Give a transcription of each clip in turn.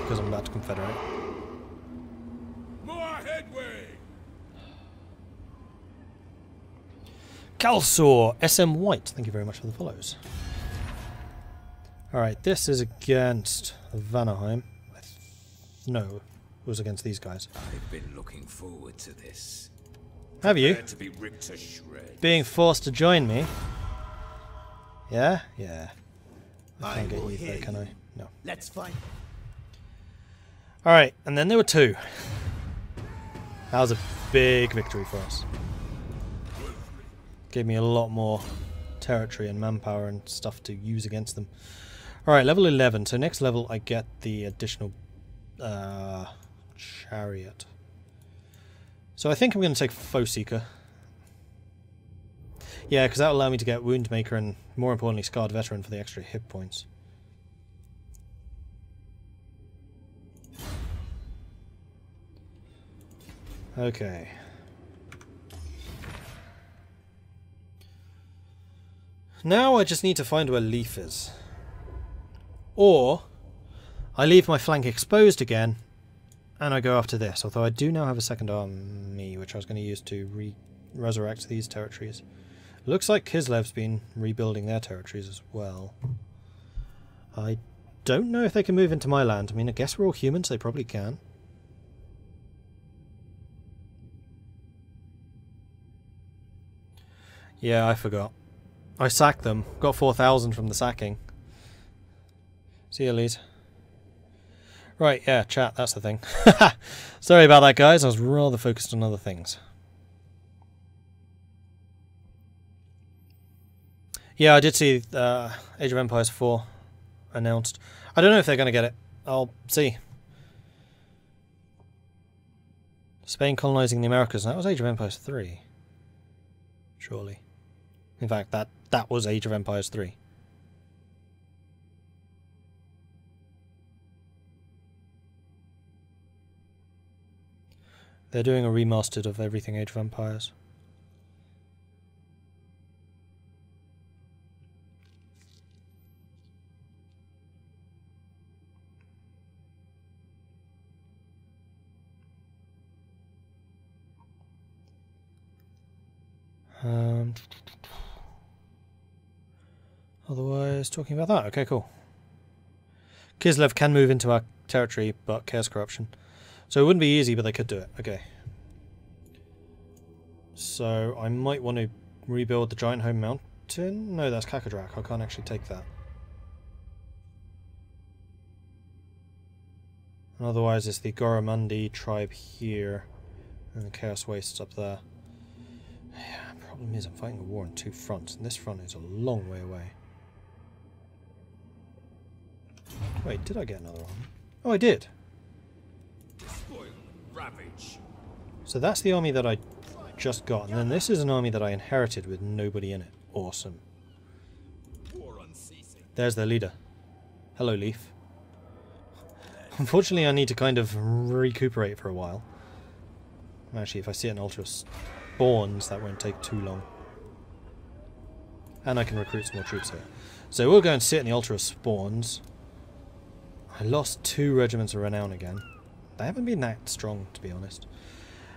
because I'm about to confederate. More headway. Calsor, SM White, thank you very much for the follows. Alright, this is against Vanaheim. No, it was against these guys. I've been looking forward to this. Have you? To be ripped to shreds. Being forced to join me? Yeah? Yeah. I can't get you there, can I? No. Let's fight. Alright, and then there were two. That was a big victory for us. Gave me a lot more territory and manpower and stuff to use against them. Alright, level 11. So next level I get the additional chariot. So I think I'm going to take Foe Seeker. Yeah, because that will allow me to get Woundmaker and, more importantly, Scarred Veteran for the extra hit points. Okay. Now I just need to find where Leaf is. Or I leave my flank exposed again and I go after this, although I do now have a second army which I was going to use to resurrect these territories. Looks like Kislev's been rebuilding their territories as well. I don't know if they can move into my land. I mean, I guess we're all humans, they probably can. Yeah, I forgot. I sacked them. Got 4,000 from the sacking. See you, Elise. Right, yeah, chat, that's the thing. Sorry about that, guys. I was rather focused on other things. Yeah, I did see Age of Empires 4 announced. I don't know if they're going to get it. I'll see. Spain colonizing the Americas. That was Age of Empires 3. Surely. In fact, that was Age of Empires 3. They're doing a remastered of everything Age of Empires. Otherwise, talking about that. Okay, cool. Kislev can move into our territory, but Chaos Corruption. So it wouldn't be easy, but they could do it. Okay. So I might want to rebuild the Giant Home Mountain. No, that's Kakadrak. I can't actually take that. And otherwise, it's the Goramundi tribe here, and the Chaos Wastes up there. Yeah, problem is I'm fighting a war on two fronts, and this front is a long way away. Wait, did I get another army? Oh, I did. Spoil, ravage. So that's the army that I just got, and then this is an army that I inherited with nobody in it. Awesome. War unceasing. There's their leader. Hello, Leaf. Unfortunately, I need to kind of recuperate for a while. Actually, if I see an Ultra Spawns, that won't take too long. And I can recruit some more troops here. So we'll go and sit in the Ultra Spawns. I lost 2 regiments of renown again. They haven't been that strong, to be honest.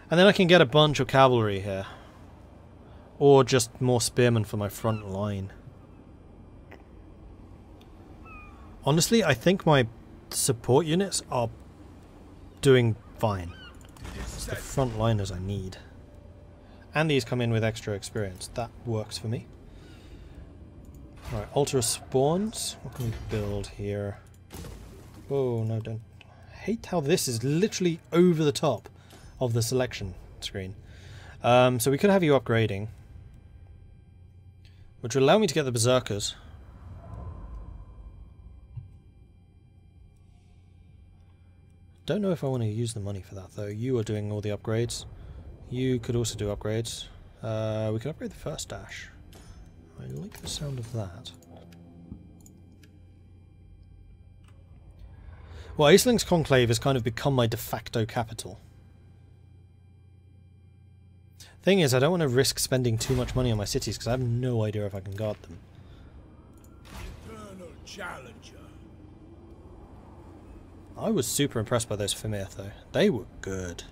And then I can get a bunch of cavalry here. Or just more spearmen for my front line. Honestly, I think my support units are doing fine. It's the front liners I need. And these come in with extra experience. That works for me. Alright, Ultra Spawns. What can we build here? Oh, no, don't. I hate how this is literally over the top of the selection screen. So we could have you upgrading, which would allow me to get the Berserkers. Don't know if I want to use the money for that, though. You are doing all the upgrades. You could also do upgrades. We could upgrade the first dash. I like the sound of that. Well, Aceling's Conclave has kind of become my de facto capital. Thing is, I don't want to risk spending too much money on my cities because I have no idea if I can guard them. Eternal challenger. I was super impressed by those Fimir though. They were good.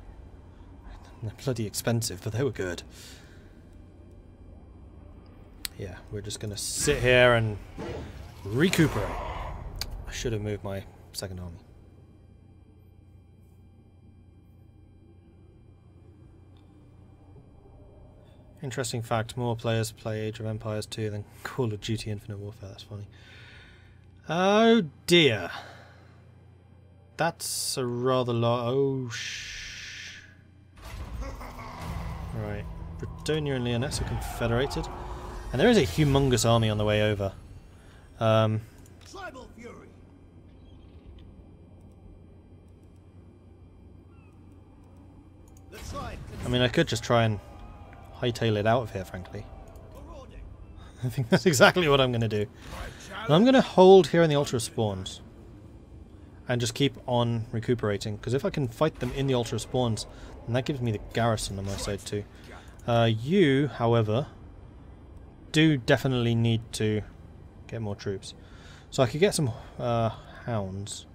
They're bloody expensive, but they were good. Yeah, we're just going to sit here and recuperate. I should have moved my second army. Interesting fact, more players play Age of Empires 2 than Call of Duty Infinite Warfare. That's funny. Oh dear. That's a rather oh Right. Bretonia and Leoness are confederated. And there is a humongous army on the way over. Tribal fury. I mean, I could just try and hightail it out of here, frankly. I think that's exactly what I'm going to do. And I'm going to hold here in the Altar of Spawns. And just keep on recuperating. Because if I can fight them in the Altar of Spawns, then that gives me the garrison on my side too. You, however, do definitely need to get more troops. So I could get some hounds.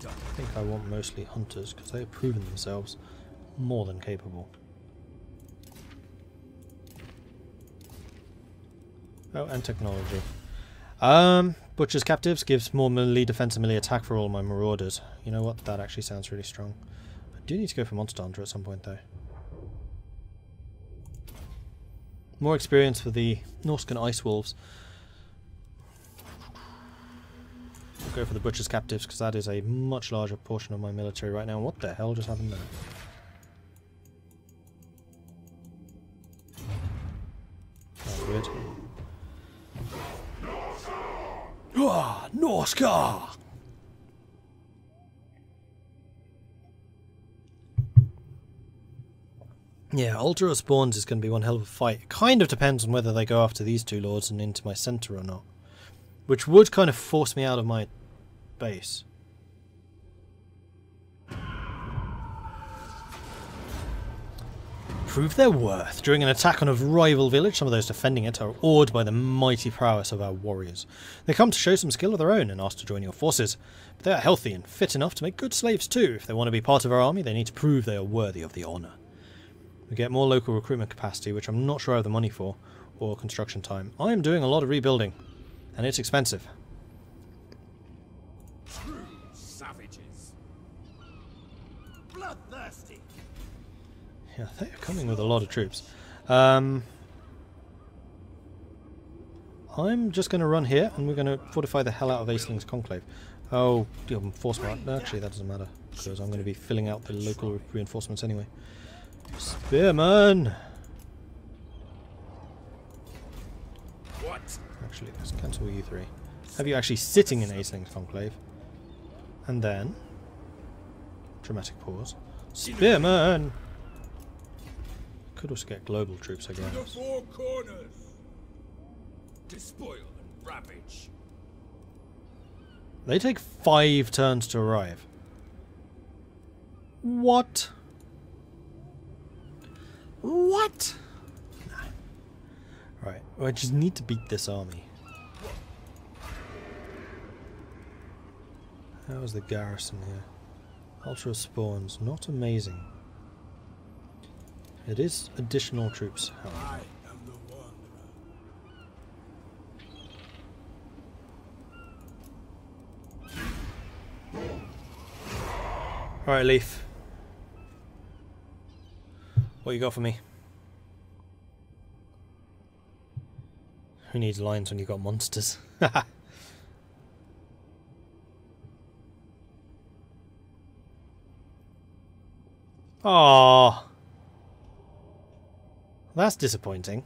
I think I want mostly hunters, because they have proven themselves more than capable. Oh, and technology. Butcher's Captives gives more melee defense and melee attack for all my marauders. You know what? That actually sounds really strong. I do need to go for Monster Hunter at some point, though. More experience for the Norscan Ice Wolves. I'll go for the Butcher's Captives, because that is a much larger portion of my military right now. What the hell just happened there? That's weird. Ah, Norsca! Yeah, Altar of Spawns is going to be one hell of a fight. It kind of depends on whether they go after these two lords and into my centre or not. Which would kind of force me out of my base. Prove their worth. During an attack on a rival village, some of those defending it are awed by the mighty prowess of our warriors. They come to show some skill of their own and ask to join your forces. But they are healthy and fit enough to make good slaves too. If they want to be part of our army, they need to prove they are worthy of the honour. We get more local recruitment capacity, which I'm not sure I have the money for, or construction time. I am doing a lot of rebuilding, and it's expensive. True savages. Bloodthirsty. Yeah, they're coming with a lot of troops. I'm just going to run here, and we're going to fortify the hell out of Aesling's Conclave. Oh, reinforcement. Actually, that doesn't matter, because I'm going to be filling out the local reinforcements anyway. Spearman! What? Actually, let's cancel you three. Have you actually sitting in Aesling's Conclave. And then... dramatic pause. Spearman! Could also get global troops, I The guess. four corners. Despoil and ravage. They take 5 turns to arrive. What? What? Nah. Right, well, I just need to beat this army. How's the garrison here? Ultra spawns, not amazing. It is additional troops, however. I am the wanderer. Alright, Leaf. What you got for me? Who needs lines when you've got monsters? Aww. That's disappointing.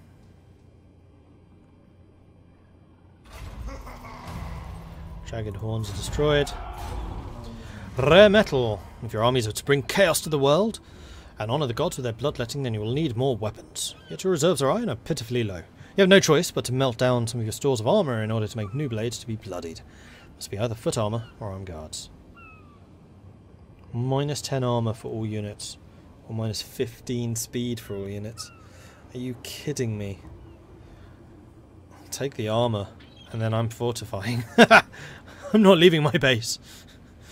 Jagged horns are destroyed. Rare metal. If your armies are to bring chaos to the world and honour the gods with their bloodletting, then you will need more weapons. Yet your reserves are iron are pitifully low. You have no choice but to melt down some of your stores of armour in order to make new blades to be bloodied. Must be either foot armour or armed guards. Minus 10 armour for all units. Or minus 15 speed for all units. Are you kidding me? Take the armour, and then I'm fortifying. I'm not leaving my base.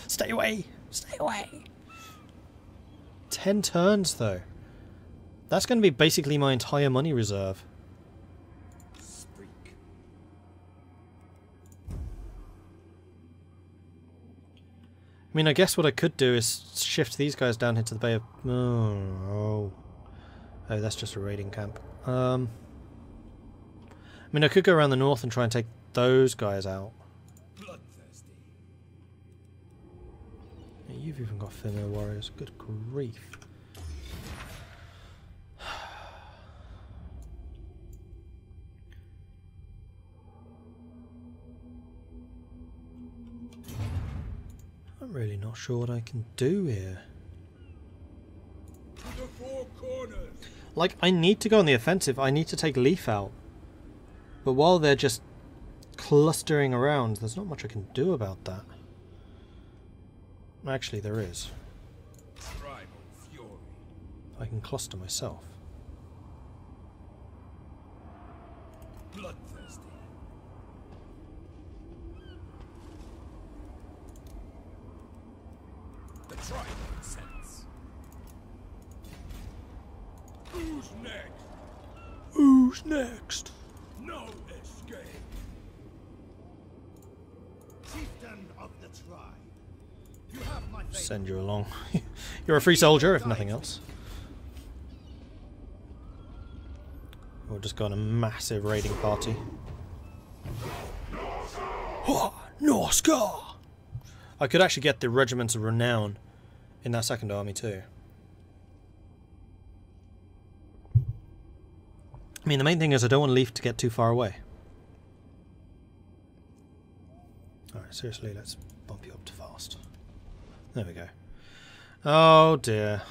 Stay away! Stay away! 10 turns though. That's going to be basically my entire money reserve. Speak. I mean, I guess what I could do is shift these guys down into the Bay of... Oh, that's just a raiding camp. I mean, I could go around the north and try and take those guys out. Bloodthirsty. Yeah, you've even got female warriors. Good grief. I'm really not sure what I can do here. To the four corners. Like, I need to go on the offensive. I need to take Leaf out. But while they're just clustering around, there's not much I can do about that. Actually, there is. Tribal fury. I can cluster myself. Bloodthirsty. The tribal sense. Who's next? Who's next? No escape. Chieftain of the tribe. You have my favor. Send you along. You're a free soldier, if nothing else. We'll just go on a massive raiding party. Norsca! I could actually get the regiments of renown in that second army too. I mean, the main thing is I don't want Leaf to get too far away. Alright, seriously, let's bump you up to fast. There we go. Oh dear.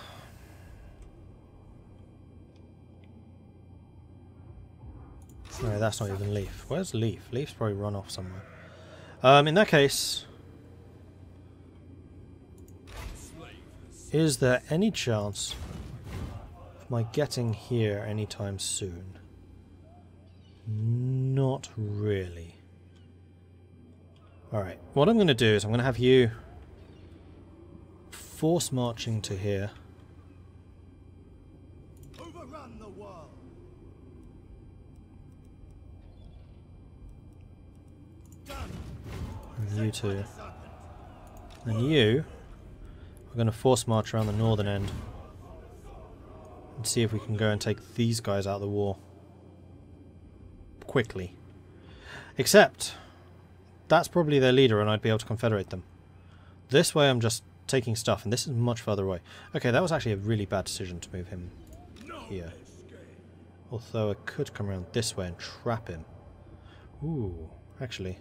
No, that's not even Leaf. Where's Leaf? Leaf's probably run off somewhere. In that case, is there any chance of my getting here anytime soon? Not really. Alright, what I'm going to do is I'm going to have you force marching to here. Overrun the world. Done. And you two. And you are going to force march around the northern end. And see if we can go and take these guys out of the war. Quickly. Except, that's probably their leader and I'd be able to confederate them. This way I'm just taking stuff, and this is much further away. Okay, that was actually a really bad decision to move him here. Although I could come around this way and trap him. Ooh, actually.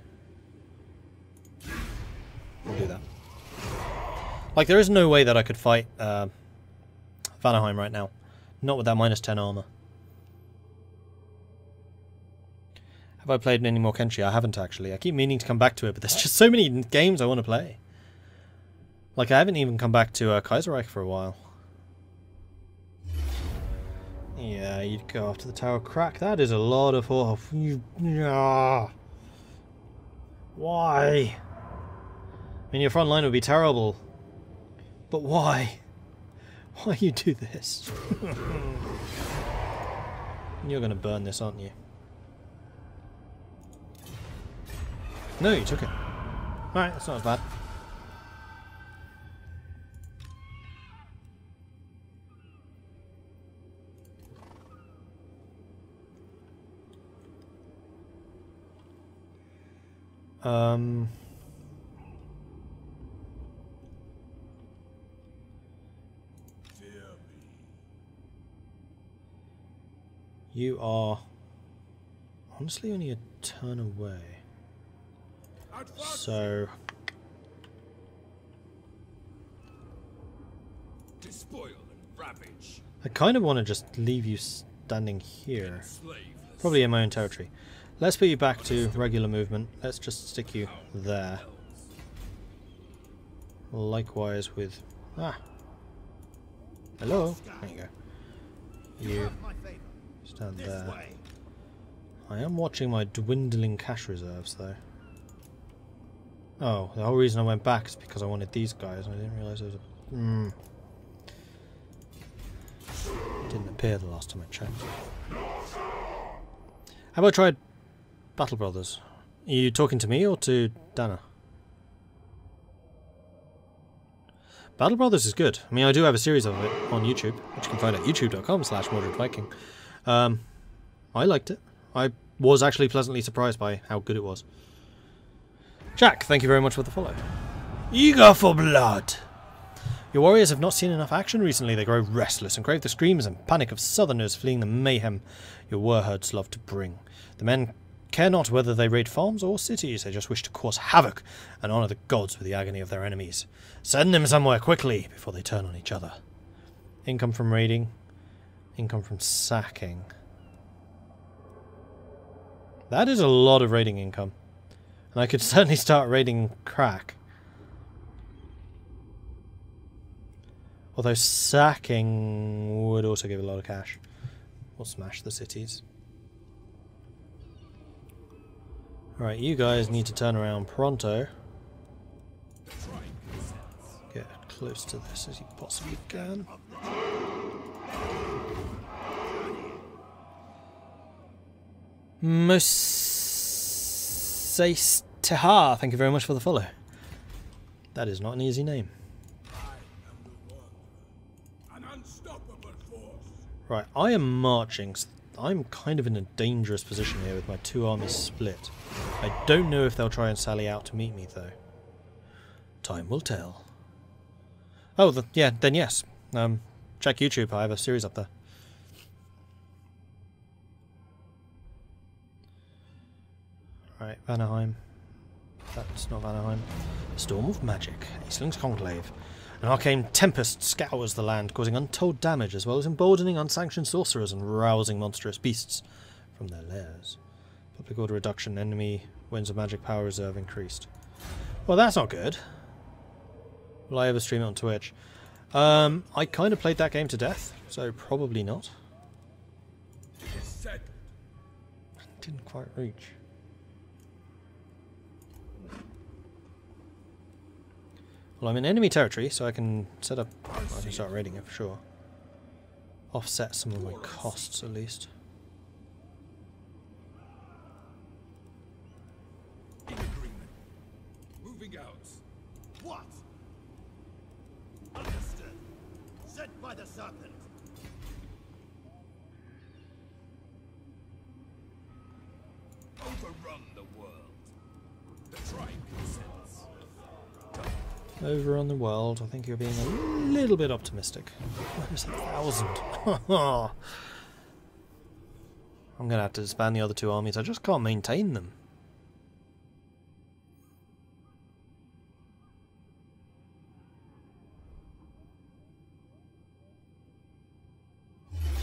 We'll do that. Like, there is no way that I could fight Vanaheim right now. Not with that -10 armor. Have I played any more Kenshi? I haven't actually. I keep meaning to come back to it, but there's just so many games I want to play. Like, I haven't even come back to Kaiserreich for a while. Yeah, you'd go after the Tower Crack. That is a lot of... Oh, why? I mean, your front line would be terrible. But why? Why you do this? You're going to burn this, aren't you? No, you took it. Alright, that's not as bad. You are honestly only a turn away. So Despoil and ravage. I kind of want to just leave you standing here. Probably in my own territory. Let's put you back to regular movement. Let's just stick you there. Likewise with... Ah! Hello? There you go. You stand there. I am watching my dwindling cash reserves though. Oh, the whole reason I went back is because I wanted these guys. I didn't realise there was a... Didn't appear the last time I checked. Have I tried Battle Brothers? Are you talking to me or to Dana? Battle Brothers is good. I mean, I do have a series of it on YouTube, which you can find at youtube.com/Mordred Viking. I liked it. I was actually pleasantly surprised by how good it was. Jack, thank you very much for the follow. Eager for blood! Your warriors have not seen enough action recently. They grow restless and crave the screams and panic of southerners fleeing the mayhem your warherds love to bring. The men care not whether they raid farms or cities. They just wish to cause havoc and honour the gods with the agony of their enemies. Send them somewhere quickly before they turn on each other. Income from raiding. Income from sacking. That is a lot of raiding income. And I could certainly start raiding crack. Although sacking would also give a lot of cash. We'll smash the cities. Right, you guys need to turn around pronto. Get close to this as you possibly can. Mosaistehar, thank you very much for the follow. That is not an easy name. Right, I am marching. I'm kind of in a dangerous position here with my two armies split. I don't know if they'll try and sally out to meet me, though. Time will tell. Oh, yeah, then yes. Check YouTube, I have a series up there. Right, Vanaheim. That's not Vanaheim. Storm of Magic. Aesling's Conclave. An arcane tempest scours the land, causing untold damage, as well as emboldening unsanctioned sorcerers and rousing monstrous beasts from their lairs. Public order reduction, enemy winds of magic power reserve increased. Well, that's not good. Will I ever stream it on Twitch? I kind of played that game to death, so probably not. Didn't quite reach. Well, I'm in enemy territory, so I can set up... I can start raiding it for sure. Offset some of my costs, at least. In agreement. Moving out. What? Understood. Sent by the serpent. Overrun the world. The tribe consents. Over on the world, I think you're being a little bit optimistic. Minus 1,000. I'm going to have to disband the other two armies. I just can't maintain them.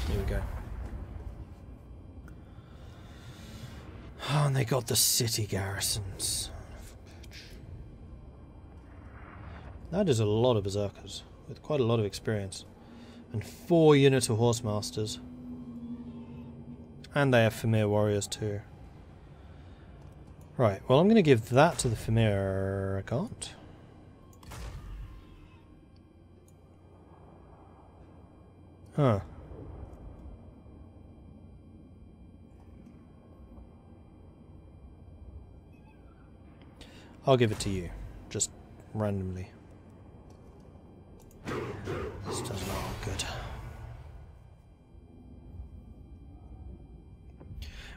Here we go. Oh, and they got the city garrisons. That is a lot of berserkers, with quite a lot of experience. And 4 units of horsemasters. And they have Fimir warriors too. Right, well I'm going to give that to the Fimir. I can't. Huh. I'll give it to you, just randomly. This does not look good.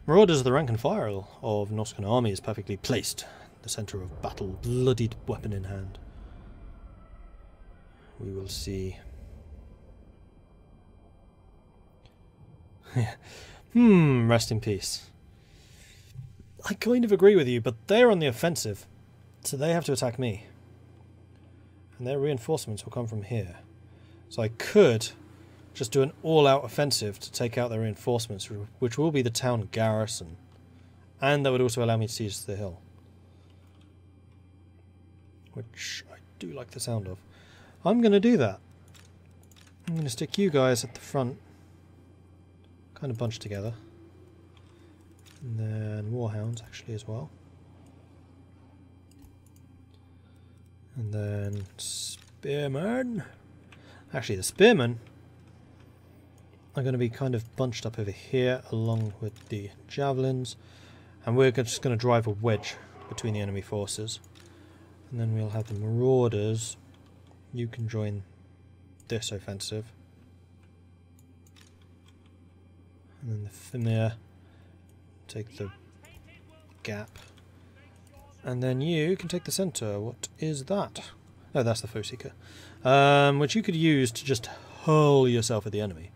Marauders of the rank and file of Norscan army is perfectly placed. The centre of battle, bloodied weapon in hand. We will see. Rest in peace. I kind of agree with you, but they're on the offensive, so they have to attack me. And their reinforcements will come from here. So I could just do an all-out offensive to take out their reinforcements, which will be the town garrison. And that would also allow me to seize the hill. Which I do like the sound of. I'm going to do that. I'm going to stick you guys at the front. Kind of bunched together. And then Warhounds actually as well. And then spearmen. Actually, the spearmen are going to be kind of bunched up over here along with the javelins. And we're just going to drive a wedge between the enemy forces. And then we'll have the marauders. You can join this offensive. And then the Fimir take the gap. And then you can take the centre. What is that? Oh, that's the foe seeker. Which you could use to just hurl yourself at the enemy.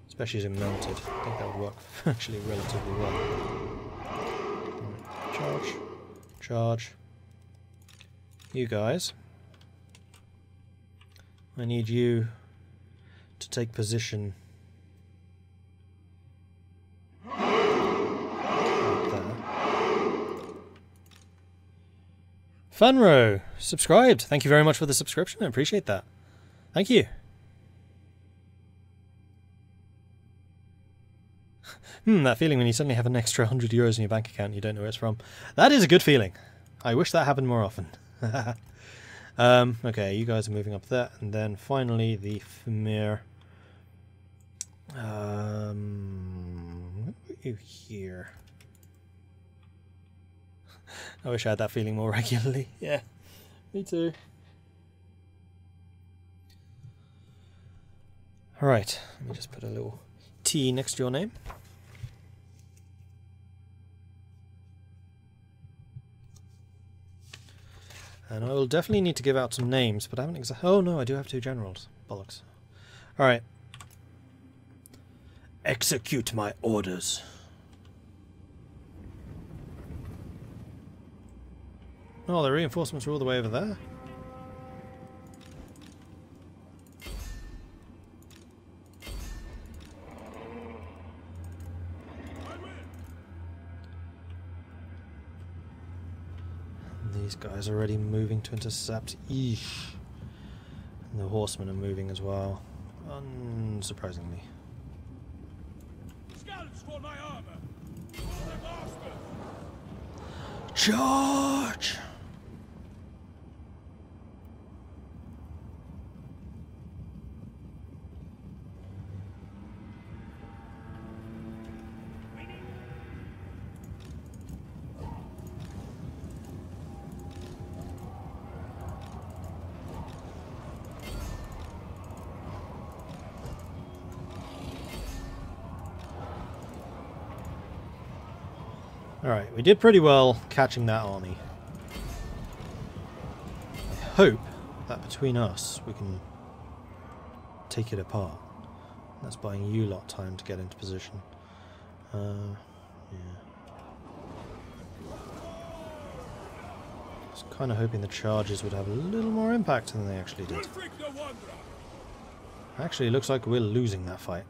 Especially as you're mounted. I think that would work actually relatively well. Right. Charge. Charge. You guys. I need you to take position right there. Funro, subscribed. Thank you very much for the subscription. I appreciate that. Thank you. That feeling when you suddenly have an extra €100 in your bank account and you don't know where it's from. That is a good feeling. I wish that happened more often. Okay, you guys are moving up there, and then finally the Fimir. What are you here? I wish I had that feeling more regularly. Yeah, me too. Alright, let me just put a little T next to your name. And I will definitely need to give out some names, but I haven't oh no, I do have 2 generals. Bollocks. Alright. Execute my orders. Oh, the reinforcements are all the way over there. These guys are already moving to intercept. Eesh. And the horsemen are moving as well. Unsurprisingly. Scouts for my armor. Charge! Alright, we did pretty well catching that army. I hope that between us we can take it apart. That's buying you lot time to get into position. Yeah. I was kind of hoping the charges would have a little more impact than they actually did. Actually, it looks like we're losing that fight.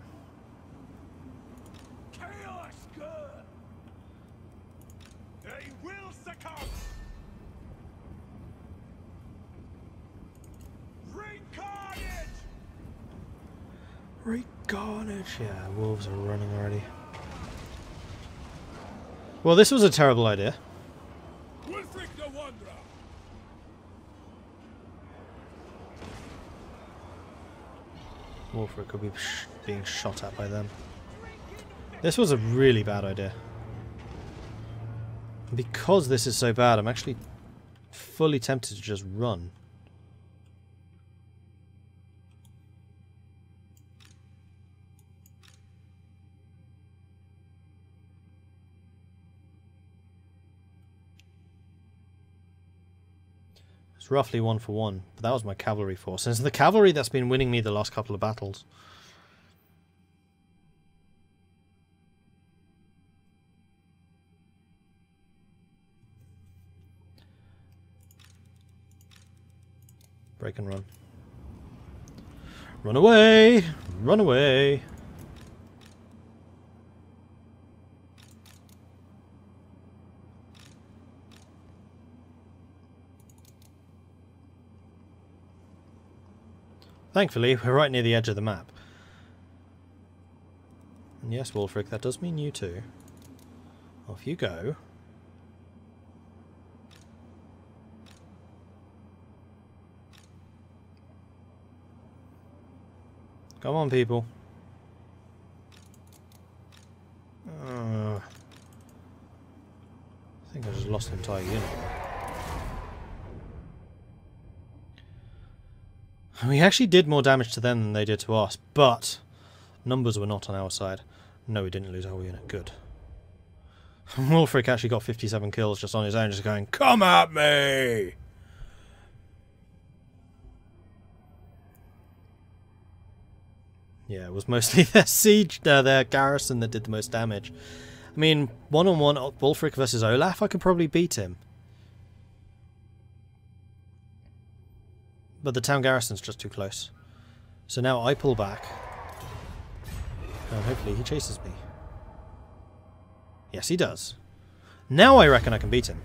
Carnage! Yeah, wolves are running already. Well, this was a terrible idea. Wolfric could be being shot at by them. This was a really bad idea. And because this is so bad, I'm actually fully tempted to just run. It's roughly 1 for 1, but that was my cavalry force. And it's the cavalry that's been winning me the last couple of battles. Break and run. Run away! Run away! Thankfully, we're right near the edge of the map. And yes, Wolfric, that does mean you too. Off you go. Come on, people. I think I just lost an entire unit. We actually did more damage to them than they did to us, but numbers were not on our side. No, we didn't lose our unit. Good. Wulfric actually got 57 kills just on his own, just going, "Come at me!" Yeah, it was mostly their siege, their garrison that did the most damage. I mean, one-on-one Wulfric versus Olaf, I could probably beat him. But the town garrison's just too close. So now I pull back. And hopefully he chases me. Yes, he does. Now I reckon I can beat him.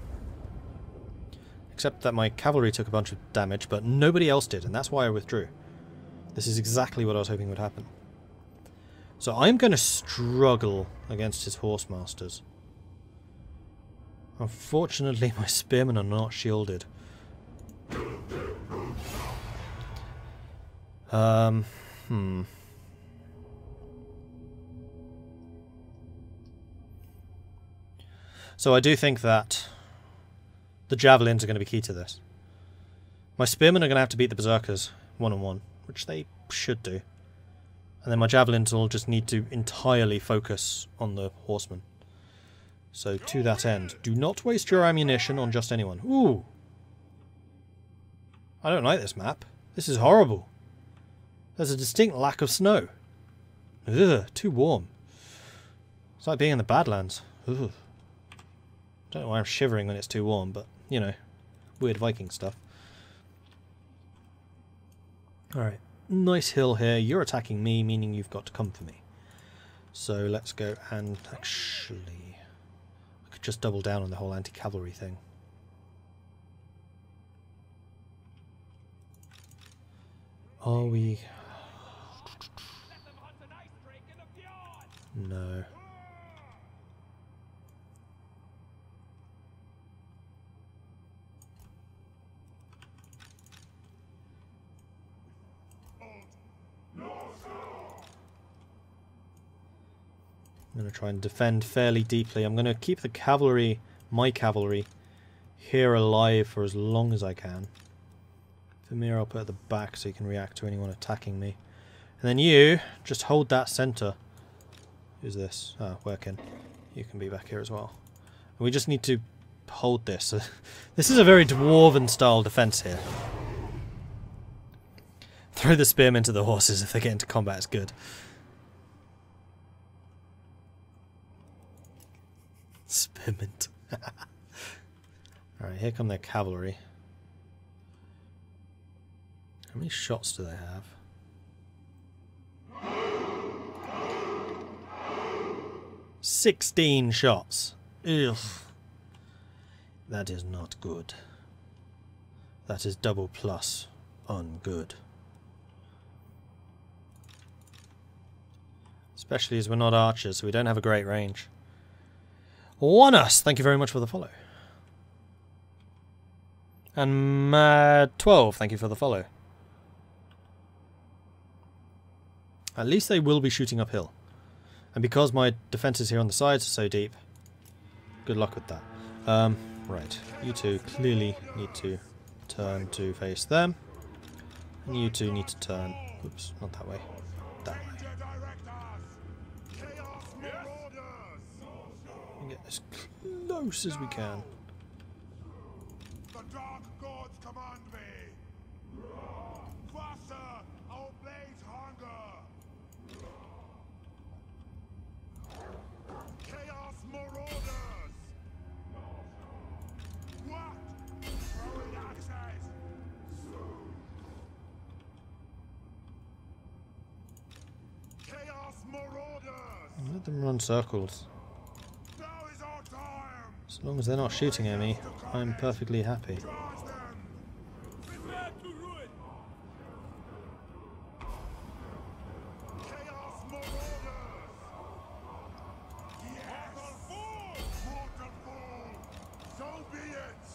Except that my cavalry took a bunch of damage, but nobody else did, and that's why I withdrew. This is exactly what I was hoping would happen. So I'm going to struggle against his horse masters. Unfortunately, my spearmen are not shielded. So I do think that the javelins are going to be key to this. My spearmen are going to have to beat the berserkers one-on-one, which they should do. And then my javelins will just need to entirely focus on the horsemen. So to that end, do not waste your ammunition on just anyone. Ooh! I don't like this map. This is horrible. There's a distinct lack of snow. Ugh, too warm. It's like being in the Badlands. Ugh. Don't know why I'm shivering when it's too warm, but, you know, weird Viking stuff. Alright, nice hill here. You're attacking me, meaning you've got to come for me. So let's go and actually... I could just double down on the whole anti-cavalry thing. Are we... No. I'm going to try and defend fairly deeply. I'm going to keep the cavalry, my cavalry, here alive for as long as I can. Vermeer I'll put at the back so you can react to anyone attacking me. And then you, just hold that centre. Who's this? Ah, Workin. You can be back here as well. And we just need to hold this. This is a very dwarven style defence here. Throw the spearmen to the horses if they get into combat, it's good. Spearmint. Alright, here come their cavalry. How many shots do they have? 16 shots. Ugh. That is not good. That is double plus ungood. Especially as we're not archers, so we don't have a great range. Wanus, thank you very much for the follow. And Mad12, thank you for the follow. At least they will be shooting uphill. And because my defences here on the sides are so deep, good luck with that. Right, you two clearly need to turn to face them. And you two need to turn... Oops, not that way. That way. And get as close as we can. The dark gods command me. Faster, our blades hunger. Chaos marauders. What? Throwing axes. Chaos marauders. Let them run circles. Now is our time. As long as they're not shooting at me, I'm perfectly happy. Charge them. Prepare to ruin! Chaos marauders. Yes. Mortal fool. So be it.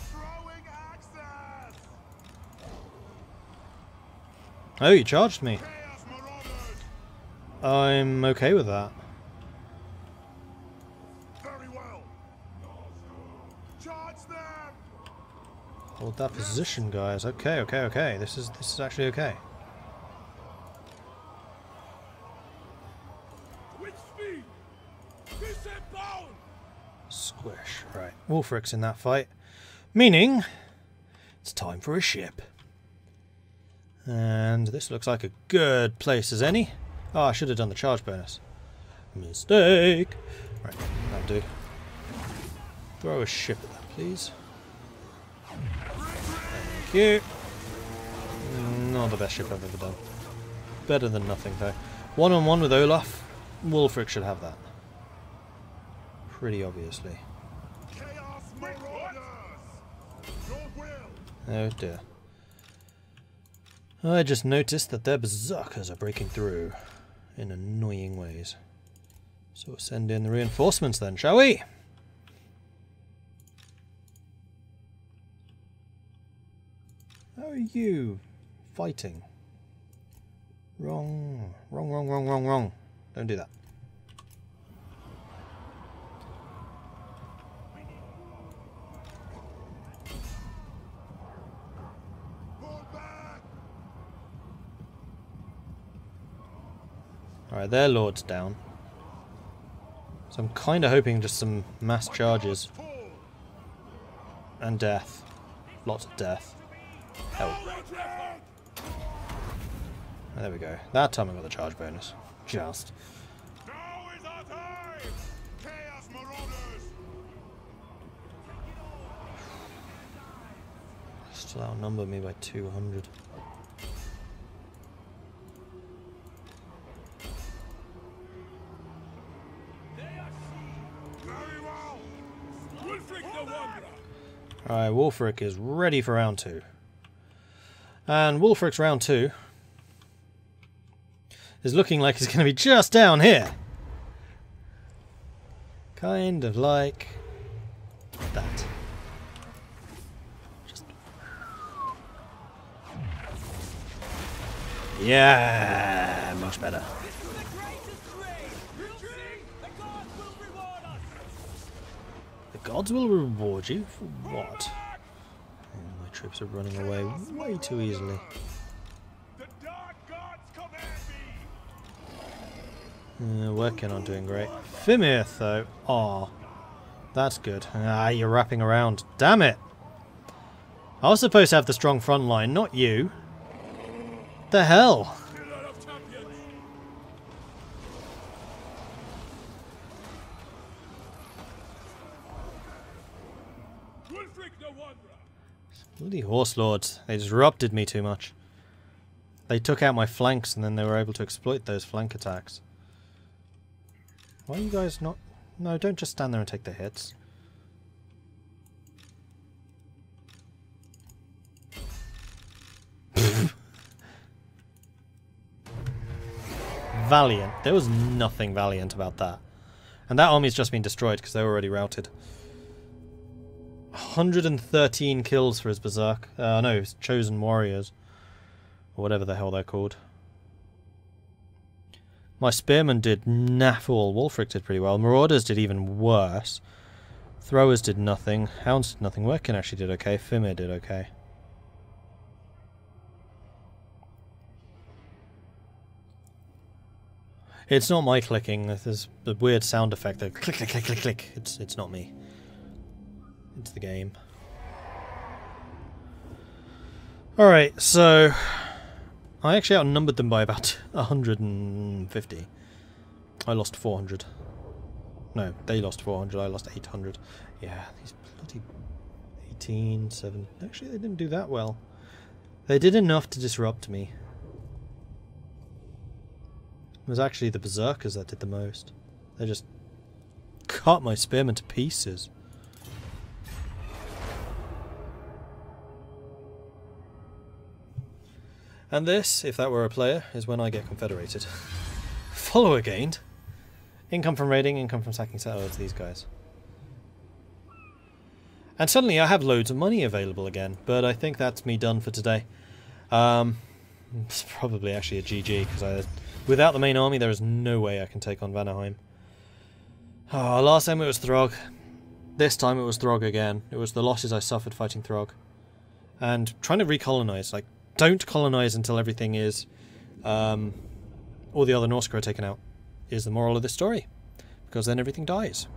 Throwing axes. Oh, you charged me. I'm okay with that. Very well. Charge them. Hold that position, guys. Okay, okay, okay. This is actually okay. With speed. This and bound. Squish. Right. Wulfric's in that fight. Meaning, it's time for a ship. And this looks like a good place as any. Oh, I should have done the charge bonus. Mistake. Right, that'll do. Throw a ship at that, please. Thank you. Not the best ship I've ever done. Better than nothing, though. One-on-one with Olaf. Wulfric should have that. Pretty obviously. Chaos Marauders. Your will. Oh dear. I just noticed that their berserkers are breaking through in annoying ways. So we'll send in the reinforcements then, shall we? How are you fighting? Wrong. Wrong, wrong, wrong, wrong, wrong. Don't do that. Alright, their lord's down. So I'm kind of hoping just some mass charges. And death. Lots of death. Hell. There we go. That time I got the charge bonus. Just. Now is our time. Chaos Marauders. Still outnumber me by 200. Alright, Wulfric is ready for round 2. And Wulfric's round 2 is looking like it's going to be just down here. Kind of like that. Just... Yeah, much better. The gods will reward you for what? Oh, my troops are running away way too easily. The dark gods command me. Working on doing great. Fimith though. Aw. That's good. Ah, you're wrapping around. Damn it! I was supposed to have the strong front line, not you. The hell? Bloody horse lords. They disrupted me too much. They took out my flanks and then they were able to exploit those flank attacks. Why are you guys not... No, don't just stand there and take the hits. Valiant. There was nothing valiant about that. And that army's just been destroyed because they were already routed. 113 kills for his berserk. No, his chosen warriors. Or whatever the hell they're called. My spearmen did naff all. Wulfric did pretty well. Marauders did even worse. Throwers did nothing. Hounds did nothing. Workin actually did okay. Fimir did okay. It's not my clicking. There's a weird sound effect that click, click, click, click, click. It's not me. It's the game. Alright, so I actually outnumbered them by about 150. I lost 400. No, they lost 400, I lost 800. Yeah, these bloody 18, 7... Actually, they didn't do that well. They did enough to disrupt me. It was actually the berserkers that did the most. They just cut my spearmen to pieces. And this, if that were a player, is when I get confederated. Follower gained. Income from raiding, income from sacking settlers, these guys. And suddenly I have loads of money available again, but I think that's me done for today. It's probably actually a GG, because without the main army there is no way I can take on Vanaheim. Oh, last time it was Throg. This time it was Throg again. It was the losses I suffered fighting Throg. And trying to recolonize. Like, don't colonize until everything is... all the other Norsca are taken out, is the moral of this story. Because then everything dies.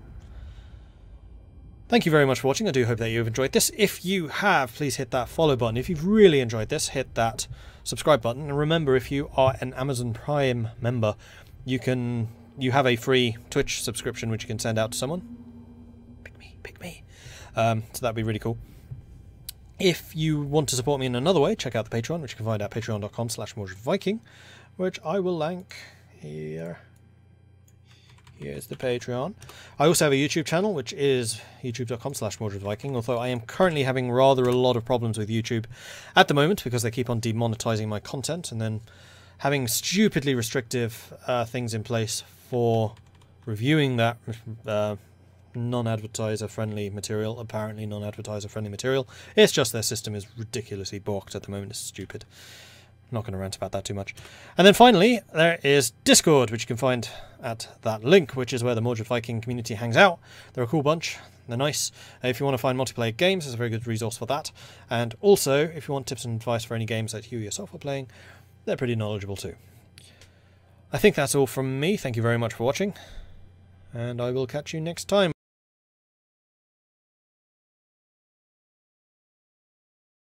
Thank you very much for watching. I do hope that you've enjoyed this. If you have, please hit that follow button. If you've really enjoyed this, hit that subscribe button. And remember, if you are an Amazon Prime member, you have a free Twitch subscription which you can send out to someone. Pick me. So that'd be really cool. If you want to support me in another way, check out the Patreon, which you can find at patreon.com/Mordred Viking, which I will link here. Here's the Patreon. I also have a YouTube channel, which is youtube.com/Mordred Viking, although I am currently having rather a lot of problems with YouTube at the moment because they keep on demonetizing my content and then having stupidly restrictive things in place for reviewing that non-advertiser friendly material. Apparently non-advertiser friendly material. It's just their system is ridiculously balked at the moment. It's stupid. I'm not going to rant about that too much. And then finally, there is Discord, which you can find at that link, which is where the Mordred Viking community hangs out. They're a cool bunch. They're nice. If you want to find multiplayer games, there's a very good resource for that. And also, if you want tips and advice for any games that you yourself are playing, they're pretty knowledgeable too. I think that's all from me. Thank you very much for watching, and I will catch you next time.